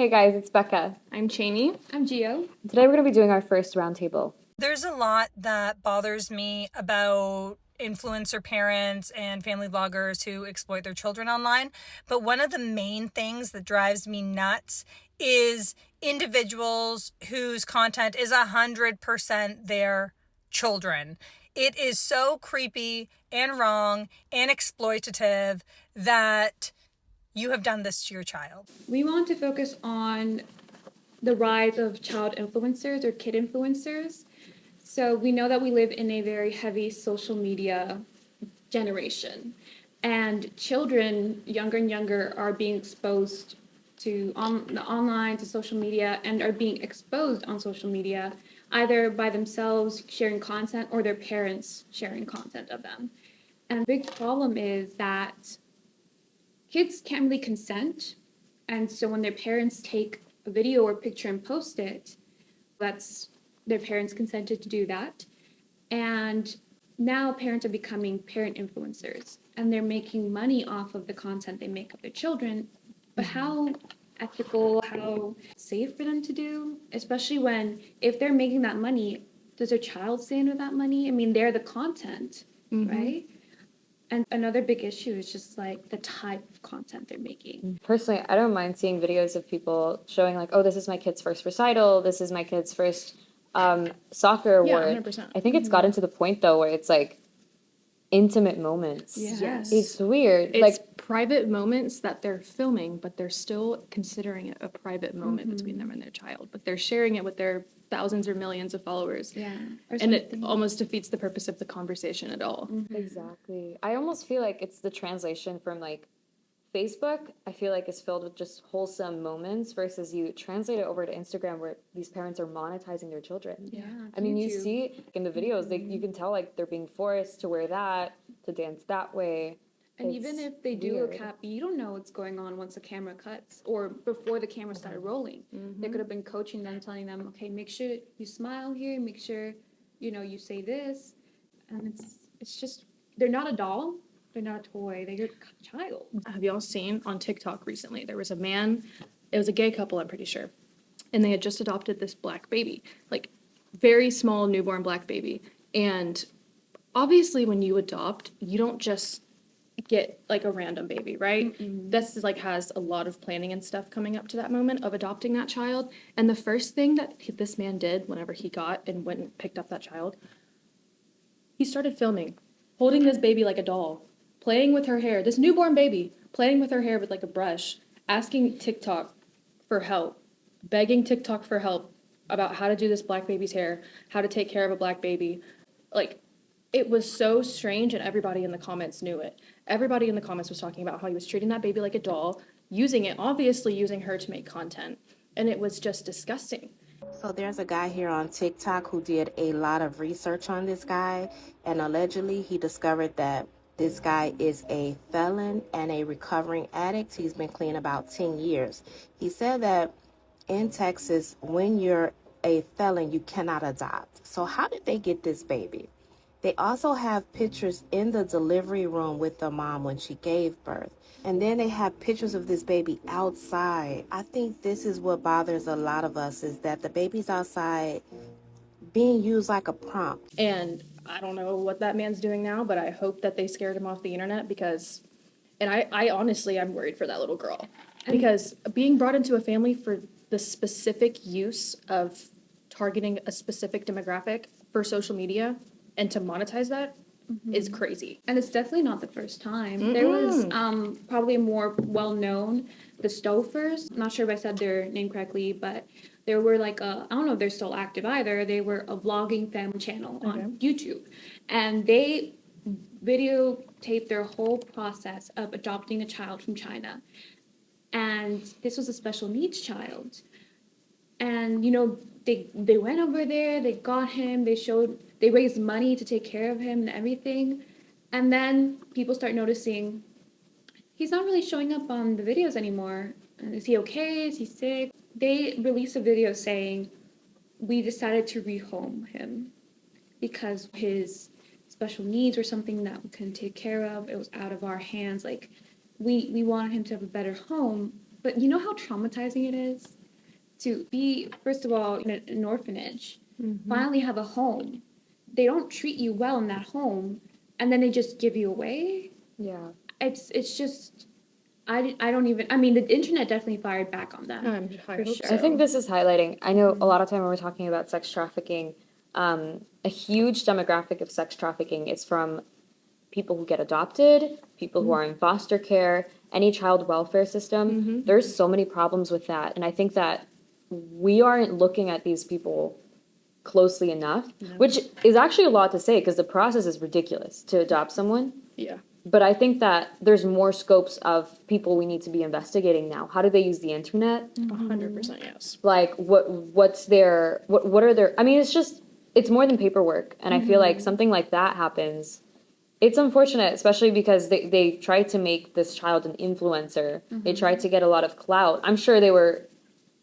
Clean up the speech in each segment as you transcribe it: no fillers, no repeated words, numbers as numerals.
Hey guys, it's Becca. I'm Cheney. I'm Gio. Today we're going to be doing our first roundtable. There's a lot that bothers me about influencer parents and family bloggers who exploit their children online. But one of the main things that drives me nuts is individuals whose content is 100% their children. It is so creepy and wrong and exploitative that you have done this to your child. We want to focus on the rise of child influencers or kid influencers. So we know that we live in a very heavy social media generation, and children younger and younger are being exposed to the online, to social media, and are being exposed on social media either by themselves sharing content or their parents sharing content of them. And the big problem is that kids can't really consent. And so when their parents take a video or picture and post it, that's their parents consented to do that. And now parents are becoming parent influencers and they're making money off of the content they make of their children. But how ethical, how safe for them to do, especially when if they're making that money, does their child stand with that money? I mean, they're the content, right? And another big issue is just like the type of content they're making. Personally, I don't mind seeing videos of people showing like, oh, this is my kid's first recital, this is my kid's first soccer award. 100%. I think it's gotten to the point though where it's like intimate moments. Yes. It's weird. It's like private moments that they're filming, but they're still considering it a private moment between them and their child. But they're sharing it with their thousands or millions of followers. Yeah. And it almost defeats the purpose of the conversation at all. Exactly. I almost feel like it's the translation from like Facebook, I feel like is filled with just wholesome moments versus you translate it over to Instagram where these parents are monetizing their children. Yeah. I mean, you see in the videos, you can tell like they're being forced to wear that, to dance that way. And It's even if they do weird. look happy, you don't know what's going on once the camera cuts or before the camera started rolling. They could have been coaching them, telling them, okay, make sure you smile here, make sure, you say this. And it's just, they're not a doll, they're not a toy, they're a child. Have y'all seen on TikTok recently? There was a man, it was a gay couple, I'm pretty sure. And they had just adopted this black baby, like very small newborn black baby. And obviously when you adopt, you don't just get like a random baby, right? This is like has a lot of planning and stuff coming up to that moment of adopting that child. And the first thing that this man did whenever he got and went and picked up that child, he started filming, holding this baby like a doll, playing with her hair, this newborn baby, playing with her hair with like a brush, asking TikTok for help, begging TikTok for help about how to do this black baby's hair, how to take care of a black baby. Like, it was so strange, and everybody in the comments knew it. Everybody in the comments was talking about how he was treating that baby like a doll, obviously using her to make content. And it was just disgusting. So there's a guy here on TikTok who did a lot of research on this guy, and allegedly he discovered that this guy is a felon and a recovering addict. He's been clean about 10 years. He said that in Texas, when you're a felon, you cannot adopt. So how did they get this baby? They also have pictures in the delivery room with the mom when she gave birth. And then they have pictures of this baby outside. I think this is what bothers a lot of us, is that the baby's outside being used like a prompt. And I don't know what that man's doing now, but I hope that they scared him off the internet because, and I honestly, I'm worried for that little girl. Because being brought into a family for the specific use of targeting a specific demographic for social media and to monetize that is crazy. And it's definitely not the first time. There was probably more well-known, the Stofers. I'm not sure if I said their name correctly, but there were like I don't know if they're still active either. They were a vlogging family channel on YouTube. And they videotaped their whole process of adopting a child from China. And this was a special needs child. And, they went over there, they got him, they raised money to take care of him and everything. And then people start noticing he's not really showing up on the videos anymore. Is he okay? Is he sick? They released a video saying, we decided to rehome him because his special needs were something that we couldn't take care of. It was out of our hands. Like, we wanted him to have a better home. But you know how traumatizing it is to be, first of all, in an orphanage, finally have a home. They don't treat you well in that home, and then they just give you away. Yeah. It's just I don't even, I mean, the internet definitely fired back on that. I For hope sure. so. I think this is highlighting. I know a lot of time when we're talking about sex trafficking, a huge demographic of sex trafficking is from people who get adopted, people who are in foster care, any child welfare system. There's so many problems with that, and I think that we aren't looking at these people closely enough, which is actually a lot to say because the process is ridiculous to adopt someone. Yeah. But I think that there's more scopes of people we need to be investigating now. How do they use the internet? 100% yes. Like what are their, I mean, it's more than paperwork, and I feel like something like that happens. It's unfortunate, especially because they tried to make this child an influencer. They tried to get a lot of clout. I'm sure they were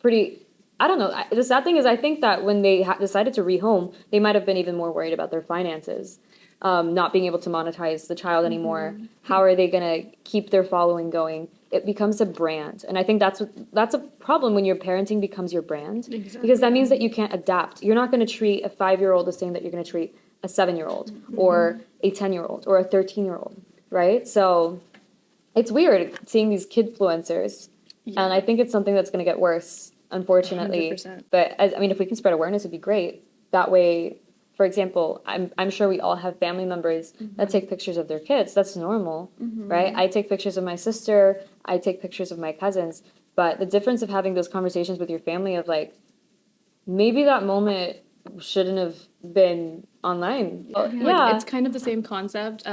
pretty, I don't know. The sad thing is I think that when they decided to rehome, they might have been even more worried about their finances, not being able to monetize the child anymore. How are they going to keep their following going? It becomes a brand, and I think that's a problem when your parenting becomes your brand, because that means that you can't adapt. You're not going to treat a 5-year-old the same that you're going to treat a 7-year-old or a 10-year-old or a 13-year-old, right? So it's weird seeing these kidfluencers, and I think it's something that's going to get worse, unfortunately. 100%. But I mean, if we can spread awareness, it'd be great. That way, for example, I'm sure we all have family members that take pictures of their kids. That's normal, right? I take pictures of my sister. I take pictures of my cousins. But the difference of having those conversations with your family of like, maybe that moment shouldn't have been online. Like, it's kind of the same concept.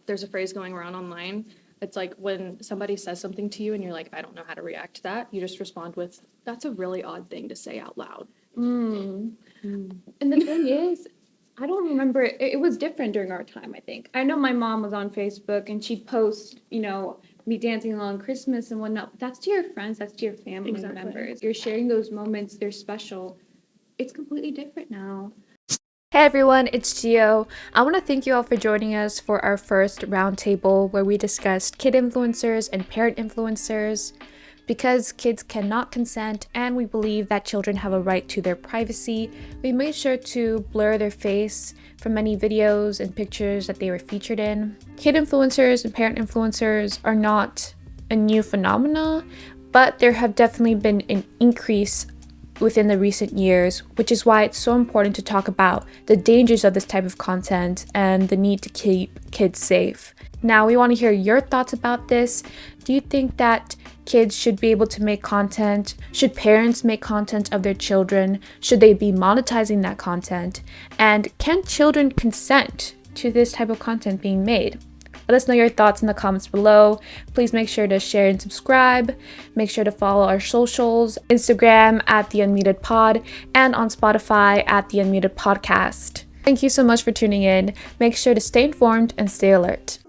There's a phrase going around online. It's like when somebody says something to you and you're like, I don't know how to react to that. You just respond with, that's a really odd thing to say out loud. And the thing is, I don't remember, it was different during our time, I think. I know my mom was on Facebook and she'd post, me dancing along Christmas and whatnot. But that's to your friends, that's to your family members. You're sharing those moments, they're special. It's completely different now. Hey everyone, it's Gio. I want to thank you all for joining us for our first roundtable where we discussed kid influencers and parent influencers. Because kids cannot consent and we believe that children have a right to their privacy, we made sure to blur their face from many videos and pictures that they were featured in. Kid influencers and parent influencers are not a new phenomena, but there have definitely been an increase within the recent years, which is why it's so important to talk about the dangers of this type of content and the need to keep kids safe. Now, we want to hear your thoughts about this. Do you think that kids should be able to make content? Should parents make content of their children? Should they be monetizing that content? And can children consent to this type of content being made? Let us know your thoughts in the comments below. Please make sure to share and subscribe. Make sure to follow our socials, Instagram at The Unmuted Pod, and on Spotify at The Unmuted Podcast. Thank you so much for tuning in. Make sure to stay informed and stay alert.